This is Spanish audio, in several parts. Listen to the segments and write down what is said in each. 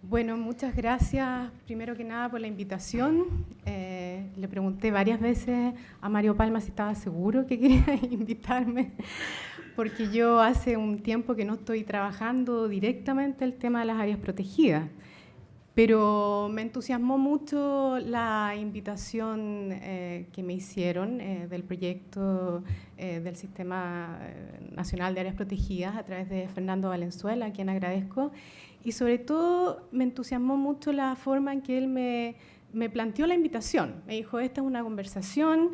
Bueno, muchas gracias, primero que nada, por la invitación. Le pregunté varias veces a Mario Palma si estaba seguro que quería invitarme, porque yo hace un tiempo que no estoy trabajando directamente el tema de las áreas protegidas, pero me entusiasmó mucho la invitación que me hicieron del proyecto del Sistema Nacional de Áreas Protegidas a través de Fernando Valenzuela, a quien agradezco. Y sobre todo me entusiasmó mucho la forma en que él me planteó la invitación. Me dijo, esta es una conversación,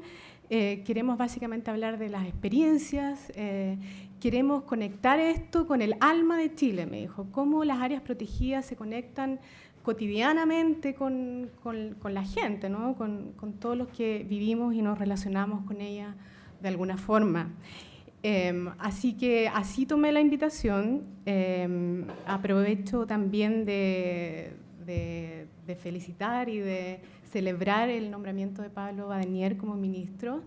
queremos básicamente hablar de las experiencias, queremos conectar esto con el alma de Chile, me dijo, cómo las áreas protegidas se conectan cotidianamente con la gente, ¿no? con todos los que vivimos y nos relacionamos con ella de alguna forma. Así que así tomé la invitación. Aprovecho también de felicitar y de celebrar el nombramiento de Pablo Badenier como ministro.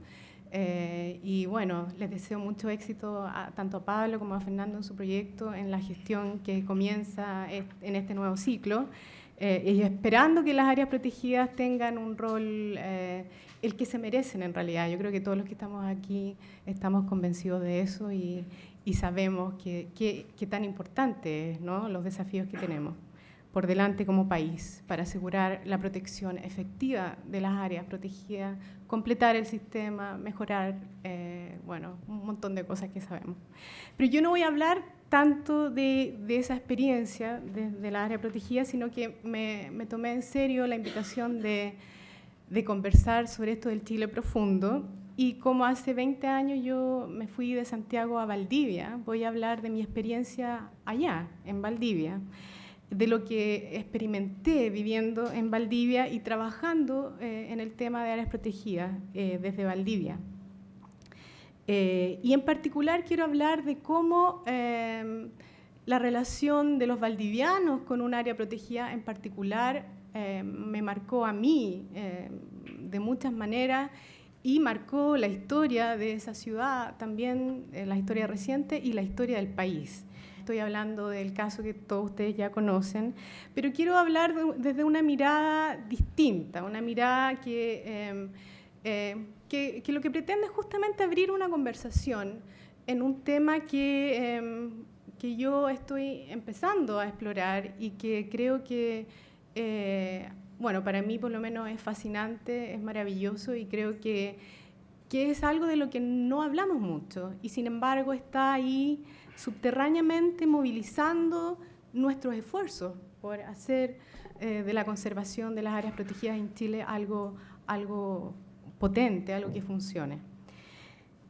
Y bueno, les deseo mucho éxito tanto a Pablo como a Fernando en su proyecto, en la gestión que comienza en este nuevo ciclo. Y esperando que las áreas protegidas tengan un rol el que se merecen en realidad. Yo creo que todos los que estamos aquí estamos convencidos de eso y sabemos qué tan importante es, ¿no? Los desafíos que tenemos por delante como país para asegurar la protección efectiva de las áreas protegidas, completar el sistema, mejorar, bueno, un montón de cosas que sabemos. Pero yo no voy a hablar tanto de esa experiencia de la área protegida, sino que me tomé en serio la invitación de conversar sobre esto del Chile profundo. Y como hace 20 años yo me fui de Santiago a Valdivia, voy a hablar de mi experiencia allá, en Valdivia, de lo que experimenté viviendo en Valdivia y trabajando en el tema de áreas protegidas desde Valdivia. Y en particular quiero hablar de cómo la relación de los valdivianos con un área protegida en particular me marcó a mí de muchas maneras y marcó la historia de esa ciudad, también la historia reciente y la historia del país. Estoy hablando del caso que todos ustedes ya conocen, pero quiero hablar desde una mirada distinta, una mirada que lo que pretende es justamente abrir una conversación en un tema que yo estoy empezando a explorar y que creo que, bueno, para mí por lo menos es fascinante, es maravilloso y creo que es algo de lo que no hablamos mucho y sin embargo está ahí subterráneamente movilizando nuestros esfuerzos por hacer de la conservación de las áreas protegidas en Chile algo potente, algo que funcione.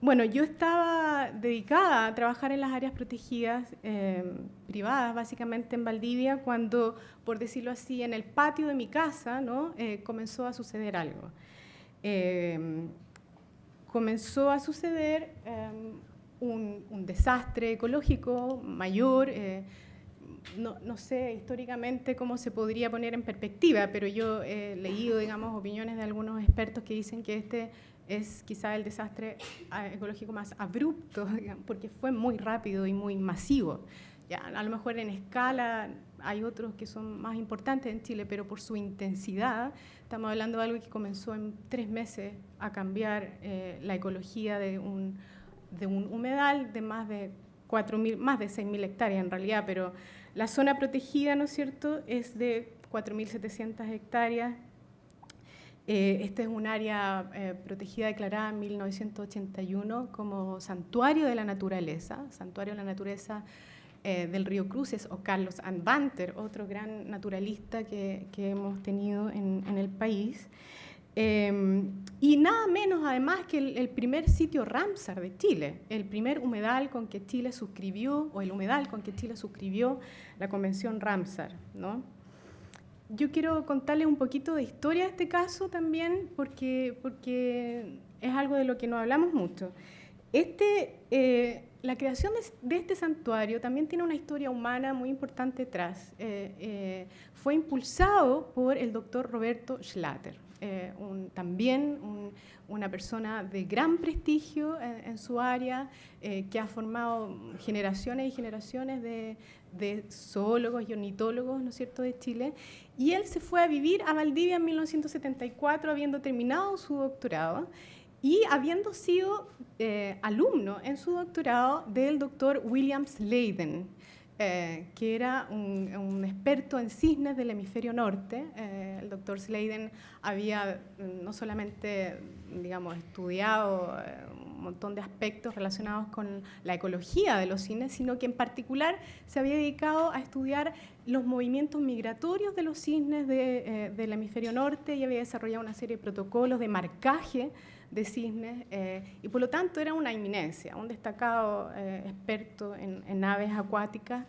Bueno, yo estaba dedicada a trabajar en las áreas protegidas privadas, básicamente en Valdivia, cuando, por decirlo así, en el patio de mi casa, ¿no? Comenzó a suceder algo. Comenzó a suceder un desastre ecológico mayor, no sé históricamente cómo se podría poner en perspectiva, pero yo he leído, digamos, opiniones de algunos expertos que dicen que este es quizá el desastre ecológico más abrupto, digamos, porque fue muy rápido y muy masivo. Ya, a lo mejor en escala hay otros que son más importantes en Chile, pero por su intensidad, estamos hablando de algo que comenzó en 3 meses a cambiar la ecología de un humedal de más de 6.000 hectáreas en realidad, pero la zona protegida, ¿no es cierto?, es de 4.700 hectáreas. Este es un área protegida declarada en 1981 como Santuario de la Naturaleza, del río Cruces, o Carlos Anbanter, otro gran naturalista que hemos tenido en el país. Y nada menos además que el primer sitio Ramsar de Chile, el primer humedal con que Chile suscribió, o el humedal con que Chile suscribió la Convención Ramsar, ¿no? Yo quiero contarles un poquito de historia de este caso también, porque es algo de lo que no hablamos mucho. Este la creación de este santuario también tiene una historia humana muy importante detrás. Fue impulsado por el doctor Roberto Schlatter, una persona de gran prestigio en su área, que ha formado generaciones y generaciones de zoólogos y ornitólogos, ¿no es cierto?, de Chile. Y él se fue a vivir a Valdivia en 1974, habiendo terminado su doctorado, y habiendo sido alumno en su doctorado del doctor William Sladen, que era un experto en cisnes del hemisferio norte. El doctor Sladen había no solamente, digamos, estudiado un montón de aspectos relacionados con la ecología de los cisnes, sino que en particular se había dedicado a estudiar los movimientos migratorios de los cisnes del hemisferio norte, y había desarrollado una serie de protocolos de marcaje de cisnes, y por lo tanto era una eminencia, un destacado experto en aves acuáticas,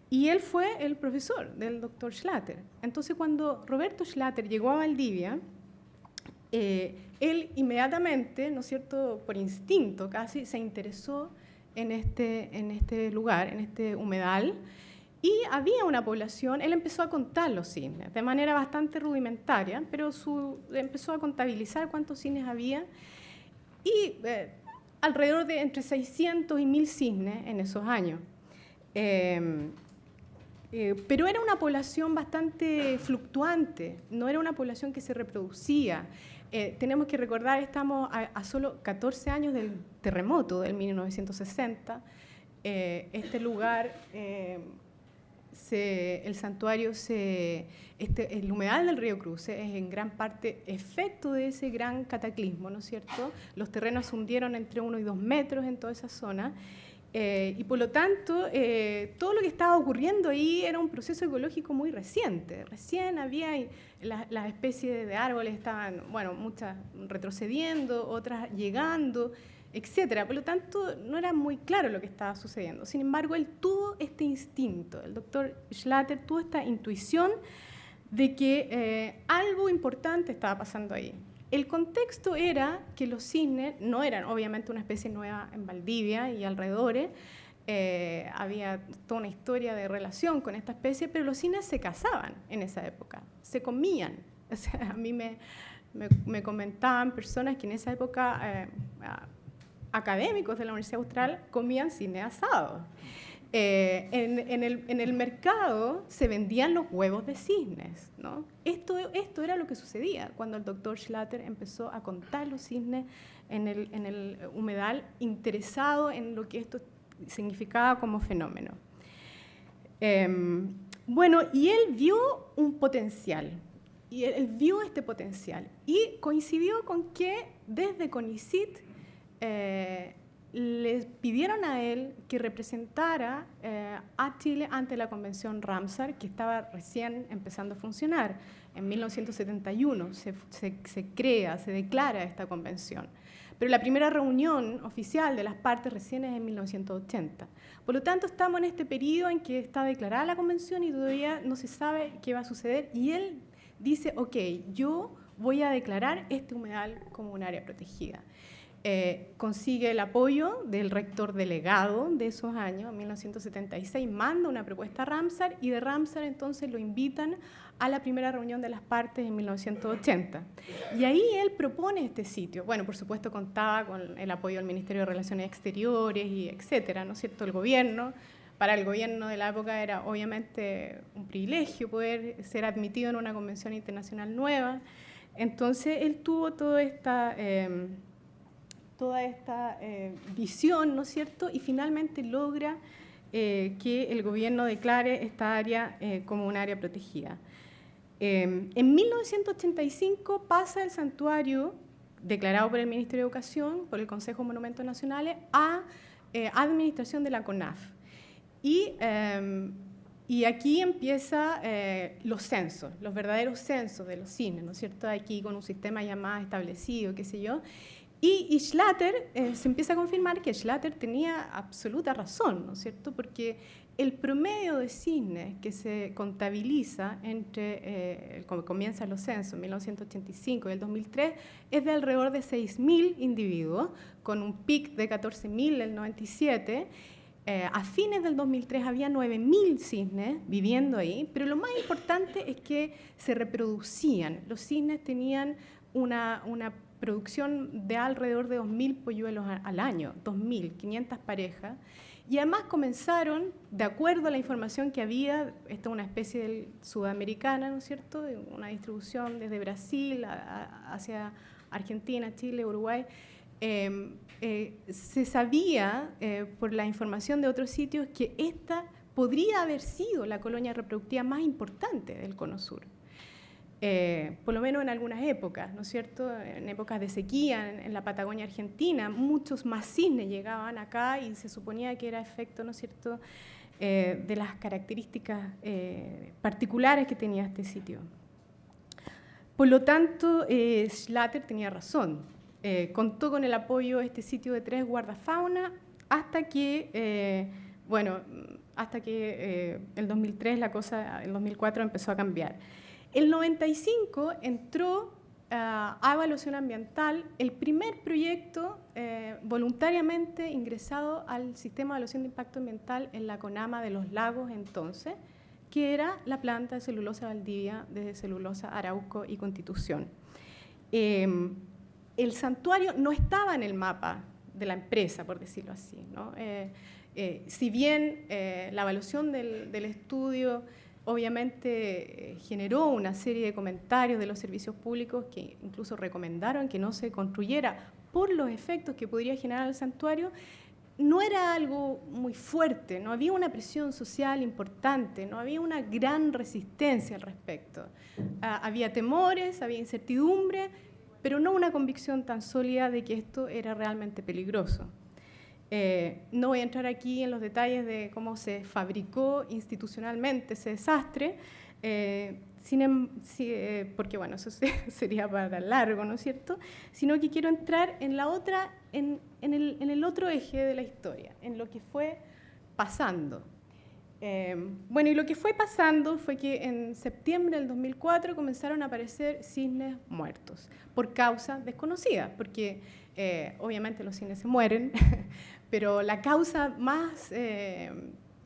y él fue el profesor del doctor Schlatter. Entonces, cuando Roberto Schlatter llegó a Valdivia, él inmediatamente, ¿no es cierto?, por instinto casi, se interesó en este lugar, en este humedal, y había una población. Él empezó a contar los cisnes de manera bastante rudimentaria, pero empezó a contabilizar cuántos cisnes había, y alrededor de entre 600 y 1000 cisnes en esos años. Pero era una población bastante fluctuante, no era una población que se reproducía. Tenemos que recordar, estamos a solo 14 años del terremoto del 1960. Este lugar... el santuario, el humedal del río Cruces es en gran parte efecto de ese gran cataclismo, ¿no es cierto? Los terrenos se hundieron entre 1 y 2 metros en toda esa zona, y por lo tanto todo lo que estaba ocurriendo ahí era un proceso ecológico muy reciente. Recién había las especies de árboles estaban, bueno, muchas retrocediendo, otras llegando, etcétera. Por lo tanto, no era muy claro lo que estaba sucediendo. Sin embargo, él tuvo este instinto, el doctor Schlatter tuvo esta intuición de que algo importante estaba pasando ahí. El contexto era que los cisnes no eran obviamente una especie nueva en Valdivia y alrededores, había toda una historia de relación con esta especie, pero los cisnes se cazaban en esa época, se comían. O sea, a mí me comentaban personas que en esa época... académicos de la Universidad Austral comían cisne asado. En el mercado se vendían los huevos de cisnes, ¿no? Esto era lo que sucedía cuando el doctor Schlatter empezó a contar los cisnes en el humedal, interesado en lo que esto significaba como fenómeno. Bueno, y él vio un potencial, y él vio este potencial, y coincidió con que desde CONICIT les pidieron a él que representara a Chile ante la Convención Ramsar, que estaba recién empezando a funcionar. En 1971 se declara esta convención. Pero la primera reunión oficial de las partes recién es en 1980. Por lo tanto, estamos en este periodo en que está declarada la convención y todavía no se sabe qué va a suceder. Y él dice, ok, yo voy a declarar este humedal como un área protegida. Consigue el apoyo del rector delegado de esos años, en 1976, manda una propuesta a Ramsar, y de Ramsar entonces lo invitan a la primera reunión de las partes en 1980. Y ahí él propone este sitio. Bueno, por supuesto contaba con el apoyo del Ministerio de Relaciones Exteriores y etcétera, ¿no es cierto?, el gobierno. Para el gobierno de la época era obviamente un privilegio poder ser admitido en una convención internacional nueva. Entonces él tuvo toda esta visión, ¿no es cierto?, y finalmente logra que el gobierno declare esta área como un área protegida. En 1985 pasa el santuario, declarado por el Ministerio de Educación, por el Consejo de Monumentos Nacionales, a administración de la CONAF. Y aquí empieza los censos, los verdaderos censos de los cisnes, ¿no es cierto?, aquí con un sistema ya más establecido, qué sé yo. Y Schlatter, se empieza a confirmar que Schlatter tenía absoluta razón, ¿no es cierto?, porque el promedio de cisnes que se contabiliza entre, como comienzan los censos, 1985 y el 2003, es de alrededor de 6.000 individuos, con un pic de 14.000 en el 97. A fines del 2003 había 9.000 cisnes viviendo ahí, pero lo más importante es que se reproducían. Los cisnes tenían una producción de alrededor de 2.000 polluelos al año, 2.500 parejas, y además comenzaron, de acuerdo a la información que había, esta es una especie sudamericana, ¿no es cierto?, una distribución desde Brasil hacia Argentina, Chile, Uruguay. Se sabía, por la información de otros sitios, que esta podría haber sido la colonia reproductiva más importante del Cono Sur. Por lo menos en algunas épocas, ¿no es cierto? En épocas de sequía, en la Patagonia Argentina, muchos más cisnes llegaban acá y se suponía que era efecto, ¿no es cierto?, de las características particulares que tenía este sitio. Por lo tanto, Schlatter tenía razón. Contó con el apoyo de este sitio de 3 guardafauna hasta que, el 2003 el 2004 empezó a cambiar. El 95 entró a evaluación ambiental el primer proyecto voluntariamente ingresado al sistema de evaluación de impacto ambiental en la CONAMA de los Lagos entonces, que era la planta de celulosa Valdivia de celulosa Arauco y Constitución. El santuario no estaba en el mapa de la empresa, por decirlo así, ¿no? Si bien la evaluación del estudio obviamente generó una serie de comentarios de los servicios públicos que incluso recomendaron que no se construyera por los efectos que podría generar el santuario, no era algo muy fuerte, no había una presión social importante, no había una gran resistencia al respecto. Había temores, había incertidumbre, pero no una convicción tan sólida de que esto era realmente peligroso. No voy a entrar aquí en los detalles de cómo se fabricó institucionalmente ese desastre, porque bueno, eso sería para largo, ¿no es cierto? Sino que quiero entrar en la otra, en el otro eje de la historia, en lo que fue pasando. Bueno, y lo que fue pasando fue que en septiembre del 2004 comenzaron a aparecer cisnes muertos por causas desconocidas, porque obviamente los cisnes se mueren, pero la causa más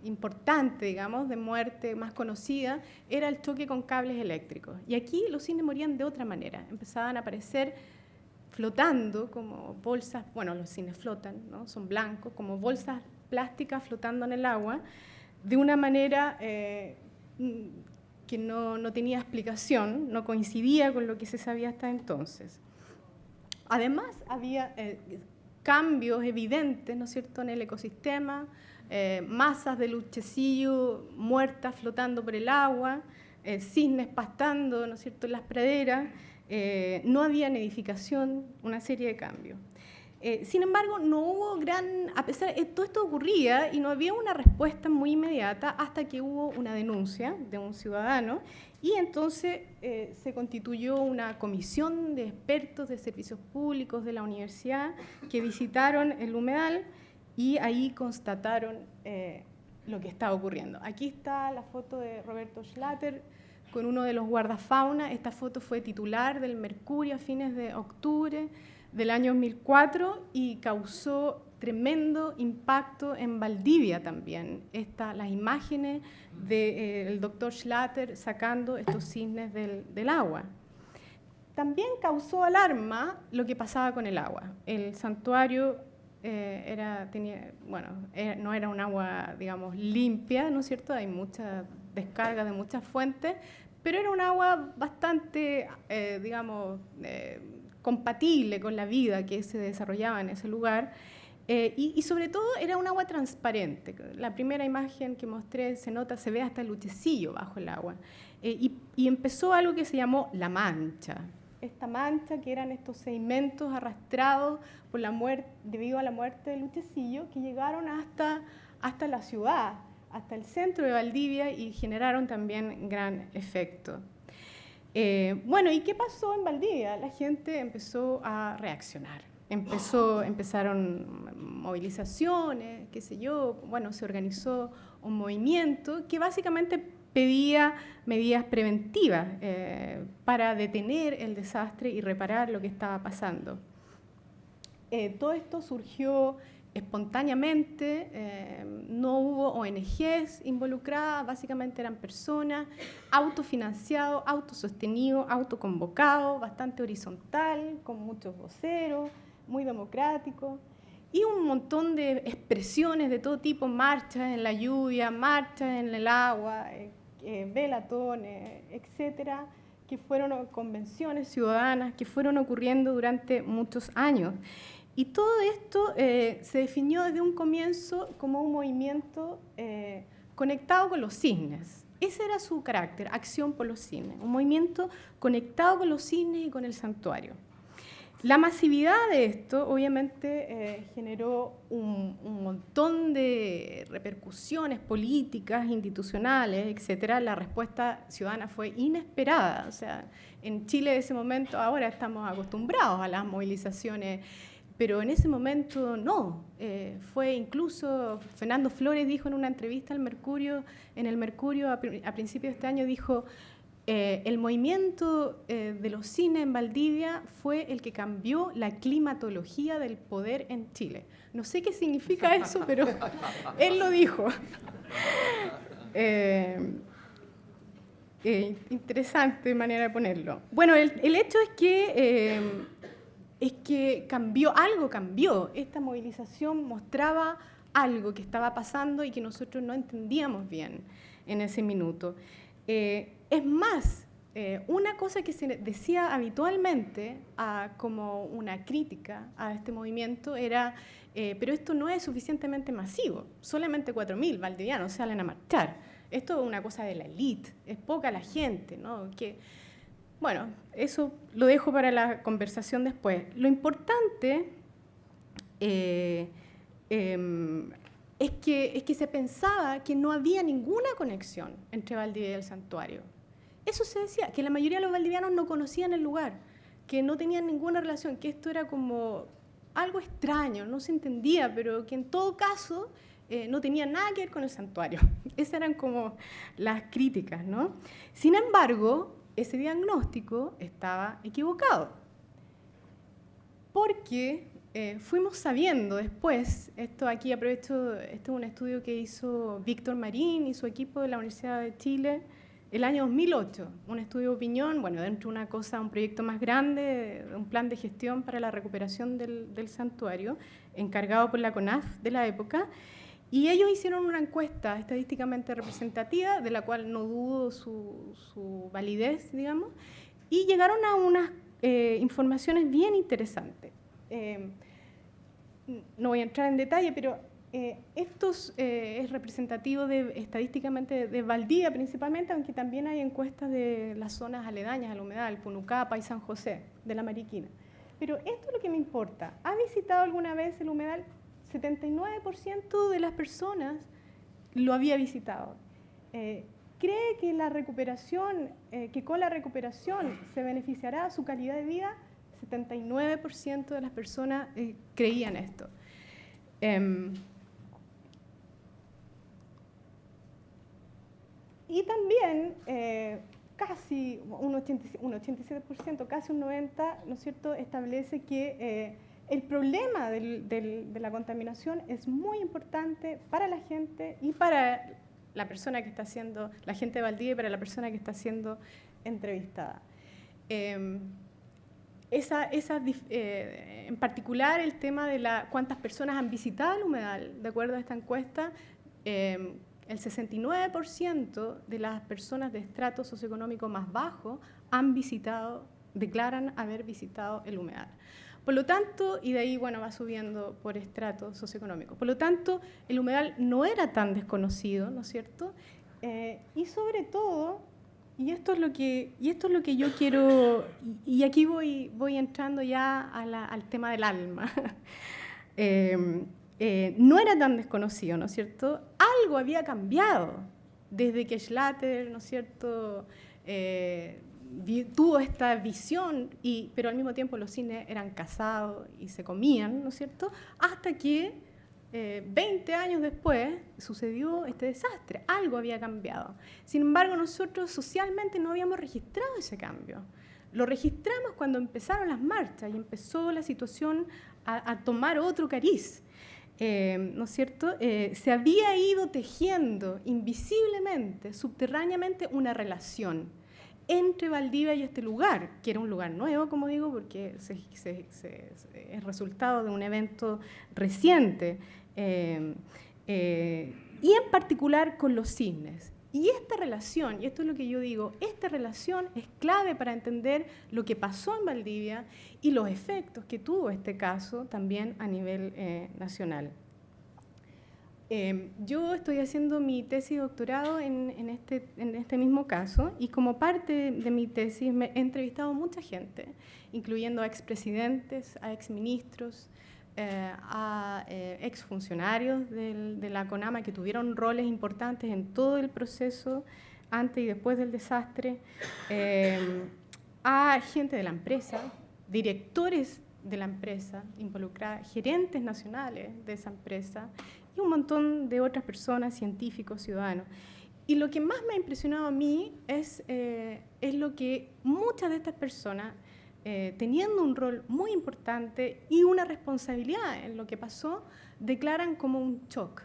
importante, digamos, de muerte más conocida era el choque con cables eléctricos. Y aquí los cisnes morían de otra manera, empezaban a aparecer flotando como bolsas, bueno, los cisnes flotan, ¿no? Son blancos, como bolsas plásticas flotando en el agua, de una manera que no tenía explicación, no coincidía con lo que se sabía hasta entonces. Además, había cambios evidentes, ¿no es cierto?, en el ecosistema, masas de luchecillo muertas flotando por el agua, cisnes pastando, ¿no es cierto?, en las praderas, no había nidificación, una serie de cambios. Sin embargo, no hubo a pesar de todo esto ocurría y no había una respuesta muy inmediata hasta que hubo una denuncia de un ciudadano y entonces se constituyó una comisión de expertos de servicios públicos de la universidad que visitaron el humedal y ahí constataron lo que estaba ocurriendo. Aquí está la foto de Roberto Schlatter con uno de los guardafauna. Esta foto fue titular del Mercurio a fines de octubre del año 2004 y causó tremendo impacto en Valdivia también. Las imágenes del doctor Schlatter sacando estos cisnes del agua. También causó alarma lo que pasaba con el agua. El santuario no era un agua, digamos, limpia, ¿no es cierto? Hay muchas descargas de muchas fuentes, pero era un agua bastante, compatible con la vida que se desarrollaba en ese lugar y sobre todo era un agua transparente. La primera imagen que mostré se ve hasta el luchecillo bajo el agua y empezó algo que se llamó la mancha. Esta mancha que eran estos sedimentos arrastrados por debido a la muerte del luchecillo que llegaron hasta la ciudad, hasta el centro de Valdivia y generaron también gran efecto. Bueno, ¿y qué pasó en Valdivia? La gente empezó a reaccionar. empezaron movilizaciones, qué sé yo, bueno, se organizó un movimiento que básicamente pedía medidas preventivas para detener el desastre y reparar lo que estaba pasando. Todo esto surgió espontáneamente, no hubo ONGs involucradas, básicamente eran personas, autofinanciados, autosostenidos, autoconvocados, bastante horizontal, con muchos voceros, muy democrático, y un montón de expresiones de todo tipo, marchas en la lluvia, marchas en el agua, velatones, etcétera, que fueron convenciones ciudadanas que fueron ocurriendo durante muchos años. Y todo esto se definió desde un comienzo como un movimiento conectado con los cisnes. Ese era su carácter, acción por los cisnes, un movimiento conectado con los cisnes y con el santuario. La masividad de esto obviamente generó un montón de repercusiones políticas, institucionales, etcétera. La respuesta ciudadana fue inesperada. O sea, en Chile de ese momento, ahora estamos acostumbrados a las movilizaciones, pero en ese momento no. Fue incluso, Fernando Flores dijo en una entrevista al Mercurio, en el Mercurio a principios de este año, dijo: el movimiento de los cines en Valdivia fue el que cambió la climatología del poder en Chile. No sé qué significa eso, pero él lo dijo. Interesante manera de ponerlo. Bueno, el hecho es que algo cambió. Esta movilización mostraba algo que estaba pasando y que nosotros no entendíamos bien en ese minuto. Es más, una cosa que se decía habitualmente como una crítica a este movimiento era, pero esto no es suficientemente masivo, solamente 4.000 valdivianos salen a marchar. Esto es una cosa de la élite, es poca la gente, ¿no? Bueno, eso lo dejo para la conversación después. Lo importante es que se pensaba que no había ninguna conexión entre Valdivia y el santuario. Eso se decía, que la mayoría de los valdivianos no conocían el lugar, que no tenían ninguna relación, que esto era como algo extraño, no se entendía, pero que en todo caso no tenía nada que ver con el santuario. Esas eran como las críticas, ¿no? Sin embargo, ese diagnóstico estaba equivocado, porque fuimos sabiendo después, esto aquí aprovecho, este es un estudio que hizo Víctor Marín y su equipo de la Universidad de Chile el año 2008, un estudio de opinión, bueno, dentro de un proyecto más grande, un plan de gestión para la recuperación del santuario, encargado por la CONAF de la época, y ellos hicieron una encuesta estadísticamente representativa, de la cual no dudo su validez, digamos, y llegaron a unas informaciones bien interesantes. No voy a entrar en detalle, pero esto es representativo estadísticamente de Valdivia principalmente, aunque también hay encuestas de las zonas aledañas al humedal, Punucapa y San José, de la Mariquina. Pero esto es lo que me importa. ¿Ha visitado alguna vez el humedal? 79% de las personas lo había visitado. ¿Cree que la recuperación, que con la recuperación se beneficiará su calidad de vida? 79% de las personas creían esto. Y también casi un 87%, casi un 90%, ¿no es cierto?, establece que el problema de la contaminación es muy importante para la gente y para la persona que está siendo, la gente de Valdivia y para la persona que está siendo entrevistada. En particular el tema de cuántas personas han visitado el humedal, de acuerdo a esta encuesta, el 69% de las personas de estrato socioeconómico más bajo declaran haber visitado el humedal. Por lo tanto, y de ahí bueno, va subiendo por estrato socioeconómico. Por lo tanto, el humedal no era tan desconocido, ¿no es cierto? Y sobre todo, y esto es lo que yo quiero, y aquí voy entrando ya al tema del alma. No era tan desconocido, ¿no es cierto? Algo había cambiado desde que Schlatter, ¿no es cierto?, tuvo esta visión, pero al mismo tiempo los cisnes eran cazados y se comían, ¿no es cierto?, hasta que 20 años después sucedió este desastre, algo había cambiado. Sin embargo, nosotros socialmente no habíamos registrado ese cambio. Lo registramos cuando empezaron las marchas y empezó la situación a tomar otro cariz, ¿no es cierto? Se había ido tejiendo invisiblemente, subterráneamente, una relación entre Valdivia y este lugar, que era un lugar nuevo, como digo, porque es resultado de un evento reciente, y en particular con los cisnes. Y esta relación, y esto es lo que yo digo, esta relación es clave para entender lo que pasó en Valdivia y los efectos que tuvo este caso también a nivel nacional. Yo estoy haciendo mi tesis de doctorado en este mismo caso, y como parte de mi tesis he entrevistado a mucha gente, incluyendo a expresidentes, a exministros, a exfuncionarios de la CONAMA que tuvieron roles importantes en todo el proceso antes y después del desastre, a gente de la empresa, directores de la empresa involucrada, gerentes nacionales de esa empresa y un montón de otras personas, científicos, ciudadanos. Y lo que más me ha impresionado a mí es lo que muchas de estas personas, teniendo un rol muy importante y una responsabilidad en lo que pasó, declaran como un shock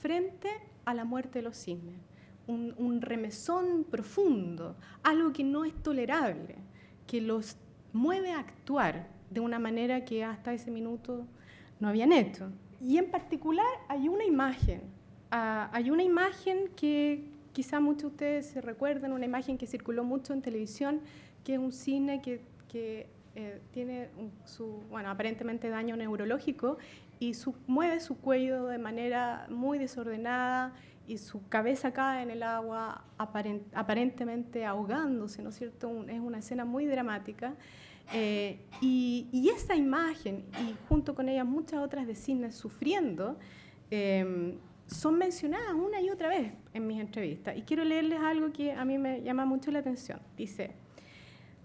frente a la muerte de los cisnes, un remesón profundo, algo que no es tolerable, que los mueve a actuar de una manera que hasta ese minuto no habían hecho. Y en particular hay una imagen que quizá muchos de ustedes se recuerdan, una imagen que circuló mucho en televisión, que es un cisne que tiene aparentemente daño neurológico y mueve su cuello de manera muy desordenada y su cabeza cae en el agua, aparentemente ahogándose, ¿no es cierto? Es una escena muy dramática. Y esa imagen, y junto con ella muchas otras de cisnes sufriendo, son mencionadas una y otra vez en mis entrevistas. Y quiero leerles algo que a mí me llama mucho la atención. Dice: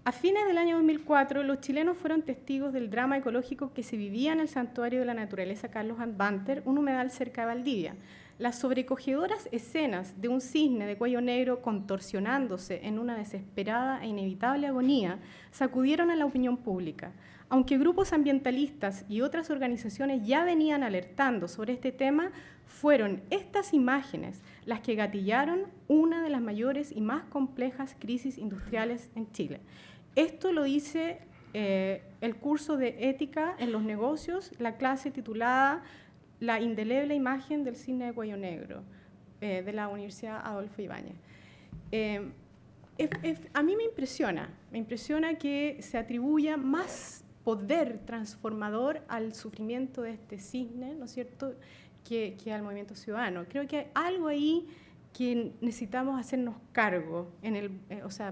a fines del año 2004, los chilenos fueron testigos del drama ecológico que se vivía en el Santuario de la Naturaleza Carlos Banter, un humedal cerca de Valdivia. Las sobrecogedoras escenas de un cisne de cuello negro contorsionándose en una desesperada e inevitable agonía sacudieron a la opinión pública. Aunque grupos ambientalistas y otras organizaciones ya venían alertando sobre este tema, fueron estas imágenes las que gatillaron una de las mayores y más complejas crisis industriales en Chile. Esto lo dice el curso de Ética en los Negocios, la clase titulada La indeleble imagen del cisne de cuello negro, de la Universidad Adolfo Ibáñez. A mí me impresiona que se atribuya más poder transformador al sufrimiento de este cisne, ¿no es cierto?, que al movimiento ciudadano. Creo que hay algo ahí que necesitamos hacernos cargo,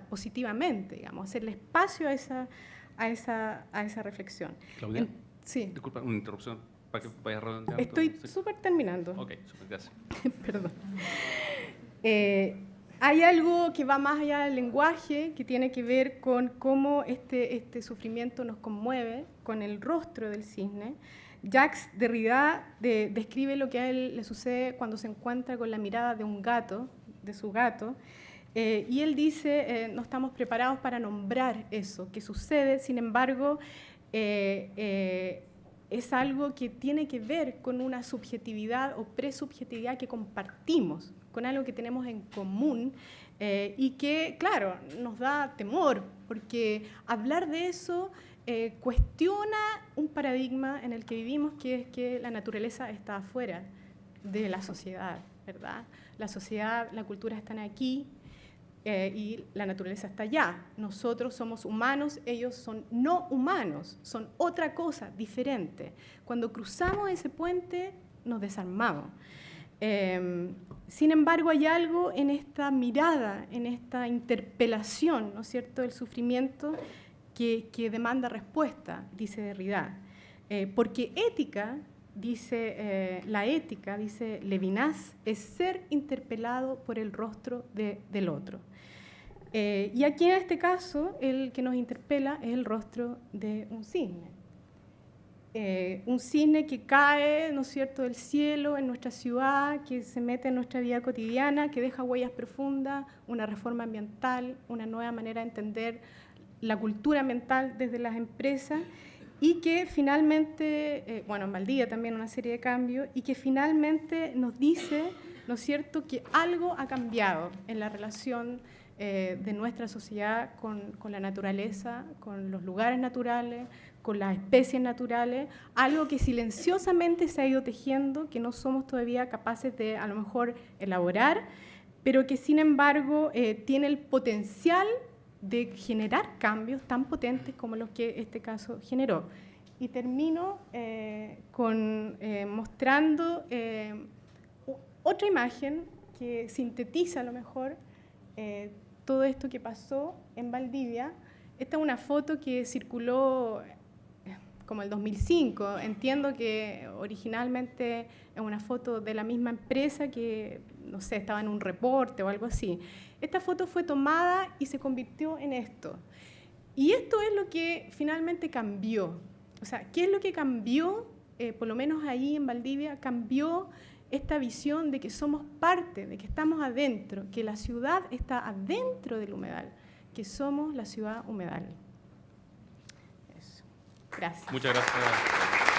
positivamente, digamos, hacerle espacio a esa reflexión. Claudia, sí. Disculpa, una interrupción para que vayas redondeando. Estoy súper terminando. Ok, súper, gracias. Perdón. Hay algo que va más allá del lenguaje, que tiene que ver con cómo este sufrimiento nos conmueve, con el rostro del cisne. Jacques Derrida describe lo que a él le sucede cuando se encuentra con la mirada de un gato, de su gato, y él dice, no estamos preparados para nombrar eso que sucede, sin embargo, es algo que tiene que ver con una subjetividad o presubjetividad que compartimos, con algo que tenemos en común, y que, claro, nos da temor, porque hablar de eso cuestiona un paradigma en el que vivimos, que es que la naturaleza está afuera de la sociedad, ¿verdad? La sociedad, la cultura están aquí y la naturaleza está allá. Nosotros somos humanos, ellos son no humanos, son otra cosa, diferente. Cuando cruzamos ese puente, nos desarmamos. Sin embargo, hay algo en esta mirada, en esta interpelación, ¿no es cierto?, del sufrimiento, que demanda respuesta, dice Derrida. Porque ética, dice la ética, dice Levinas, es ser interpelado por el rostro del otro. Y aquí en este caso, el que nos interpela es el rostro de un cisne. Un cisne que cae, ¿no es cierto?, del cielo en nuestra ciudad, que se mete en nuestra vida cotidiana, que deja huellas profundas, una reforma ambiental, una nueva manera de entender la cultura ambiental desde las empresas, y que finalmente, bueno, en Valdivia también una serie de cambios, y que finalmente nos dice, ¿no es cierto?, que algo ha cambiado en la relación de nuestra sociedad con la naturaleza, con los lugares naturales, con las especies naturales, algo que silenciosamente se ha ido tejiendo, que no somos todavía capaces de, a lo mejor, elaborar, pero que, sin embargo, tiene el potencial de generar cambios tan potentes como los que este caso generó. Y termino mostrando otra imagen que sintetiza, a lo mejor, todo esto que pasó en Valdivia. Esta es una foto que circuló como el 2005. Entiendo que originalmente es una foto de la misma empresa que, no sé, estaba en un reporte o algo así. Esta foto fue tomada y se convirtió en esto. Y esto es lo que finalmente cambió. O sea, ¿qué es lo que cambió? Por lo menos ahí en Valdivia, cambió esta visión de que somos parte, de que estamos adentro, que la ciudad está adentro del humedal, que somos la ciudad humedal. Eso. Gracias. Muchas gracias.